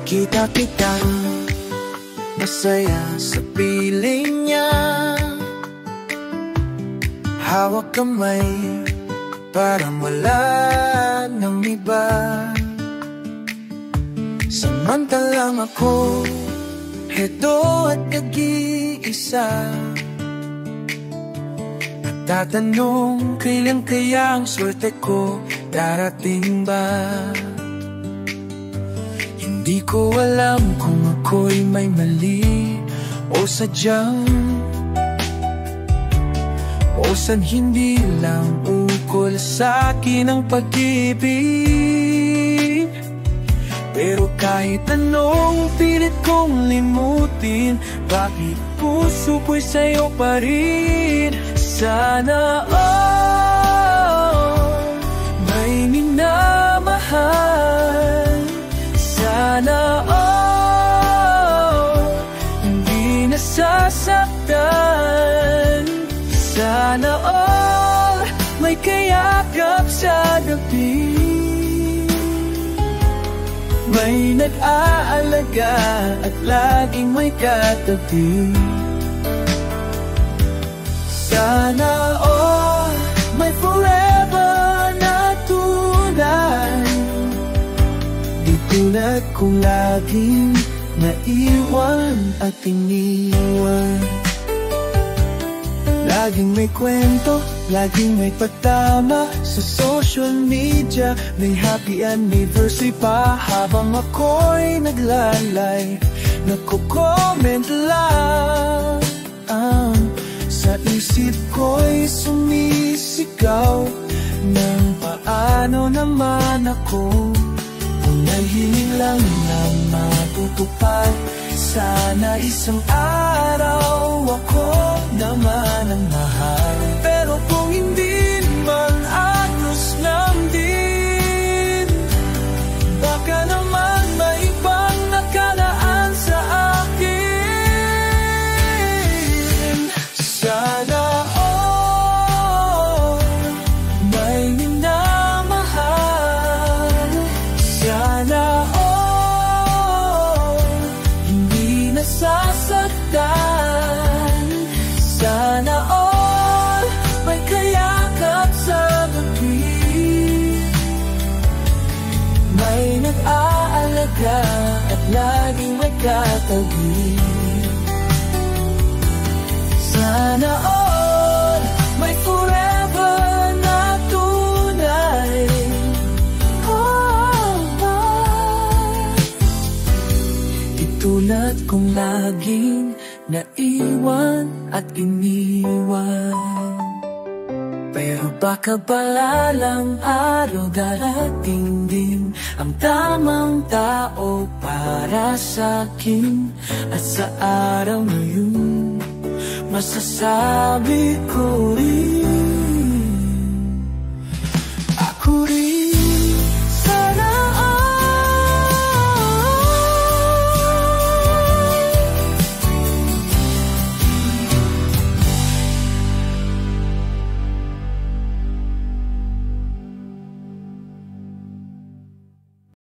Nakita kitang masaya sa piling niya, hawak kamay, parang wala nang iba. Samantalang ako, heto at nag-iisa, nagtatanong kailan kaya ang swerte ko darating ba? Hindi ko alam kung ako'y may mali o sadyang hindi lang ukol sa'kin ang pag-ibig. Pero kahit anong pilit kong limutin, bakit puso ko'y sa'yo pa rin? Sana may minamahal, sana hindi nasasaktan, sana may kayakap sa gabi, may nag-aalaga at laging may katabi. Sana may forever na tunay, di tulad kong laging naiwan at iniwan. Laging may kwento, laging may patama sa social media, may happy anniversary pa habang ako'y naglalay, nagko-comment lang. Sa isip ko'y sumisigaw ng paano naman ako, kung nahiling lang na matutupad. Sana isang araw ako naman ang mahal, pero kung hindi man agos lang din, baka naman may ibang nakalaan sa akin. Sana may minamahal, sana nasasaktan, sana may kayakap sa gabi, may nag-aalaga at laging may katabi. Sana may forever na tunay, tulad kong laging naiwan at iniwan. Pero baka balalang araw darating din ang tamang tao para sa'kin, at sa araw na yun masasabi ko rin, ako rin